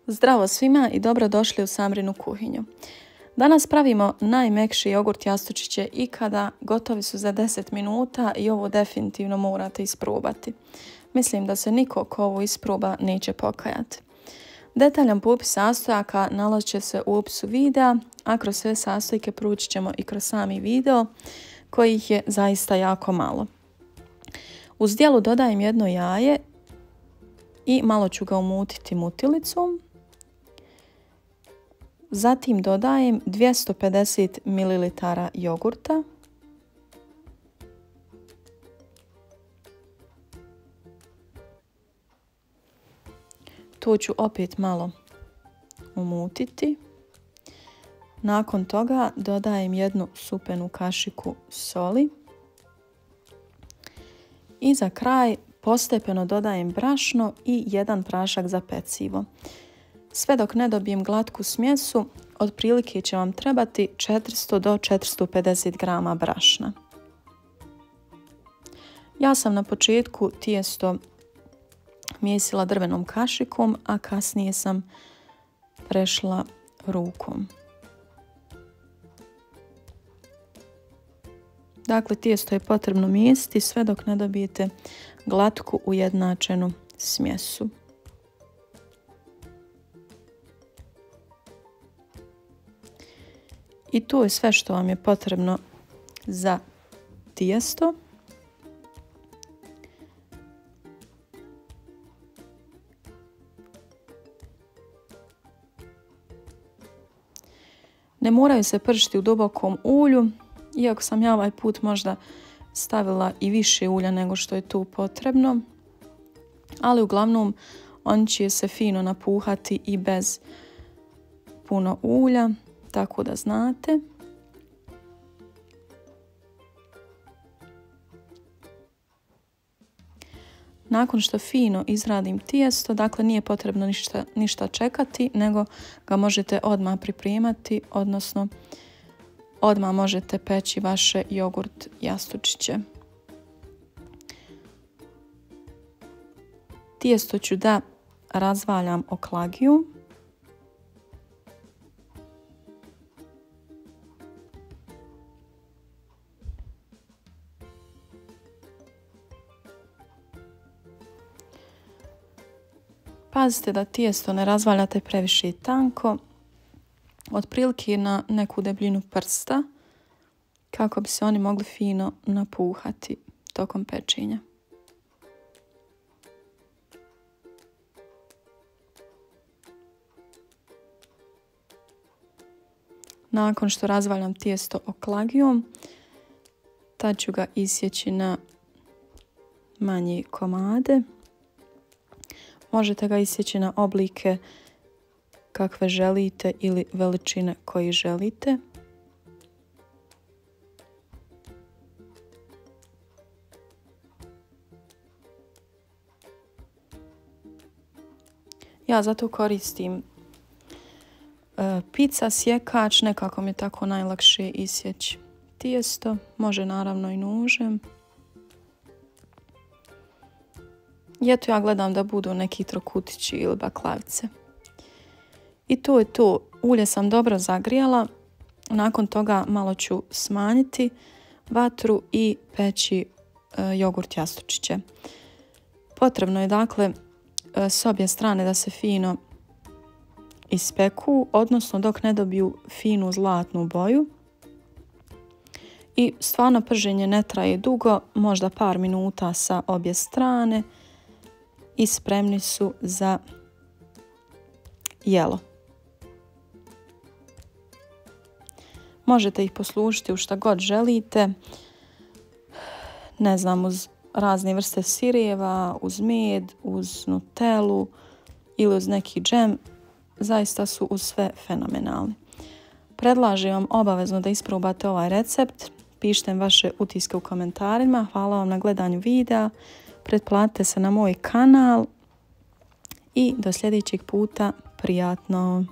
Zdravo svima i dobrodošli u Samrinu kuhinju. Danas pravimo najmekši jogurt jastučiće ikada, gotovi su za 10 minuta i ovo definitivno morate isprobati. Mislim da se niko ko ovo isproba neće pokajati. Detaljan popis sastojaka nalazit će se u opisu videa, a kroz sve sastojke proći ćemo i kroz sami video, kojih je zaista jako malo. U zdjelu dodajem jedno jaje i malo ću ga umutiti mutilicom. Zatim dodajem 250 ml jogurta. To ću opet malo umutiti. Nakon toga dodajem jednu supenu kašiku soli. I za kraj postepeno dodajem brašno i jedan prašak za pecivo. Sve dok ne dobijem glatku smjesu, otprilike će vam trebati 400 do 450 grama brašna. Ja sam na početku tijesto mijesila drvenom kašikom, a kasnije sam prešla rukom. Dakle, tijesto je potrebno mijesti sve dok ne dobijete glatku ujednačenu smjesu. I to je sve što vam je potrebno za tijesto. Ne moraju se pršiti u dubokom ulju, iako sam ja ovaj put možda stavila i više ulja nego što je tu potrebno. Ali uglavnom on će se fino napuhati i bez puno ulja. Tako da znate. Nakon što fino izradim tijesto, dakle nije potrebno ništa čekati, nego ga možete odmah pripremati, odnosno odmah možete peći vaše jogurt jastučiće. Tijesto ću da razvaljam oklagiju. Pazite da tijesto ne razvaljate previše tanko, otprilike na neku debljinu prsta, kako bi se oni mogli fino napuhati tokom pečenja. Nakon što razvaljam tijesto oklagijom, tad ću ga isjeći na manje komade. Možete ga isjeći na oblike kakve želite ili veličine koje želite. Ja zato koristim pizza sjekač, nekako mi je tako najlakše isjeći tijesto. Može naravno i nožem. I eto ja gledam da budu neki trokutići ili baklavice. I to je to. Ulje sam dobro zagrijala. Nakon toga malo ću smanjiti vatru i peći jogurt jastučiće. Potrebno je dakle s obje strane da se fino ispeku, odnosno dok ne dobiju finu zlatnu boju. I stvarno prženje ne traje dugo, možda par minuta sa obje strane. I spremni su za jelo. Možete ih poslužiti u šta god želite. Ne znam, uz razne vrste sireva, uz med, uz nutelu ili uz neki džem. Zaista su uz sve fenomenalni. Predlažem vam obavezno da isprobate ovaj recept. Pišite vaše utiske u komentarima. Hvala vam na gledanju videa. Pretplatite se na moj kanal i do sljedećeg puta prijatno!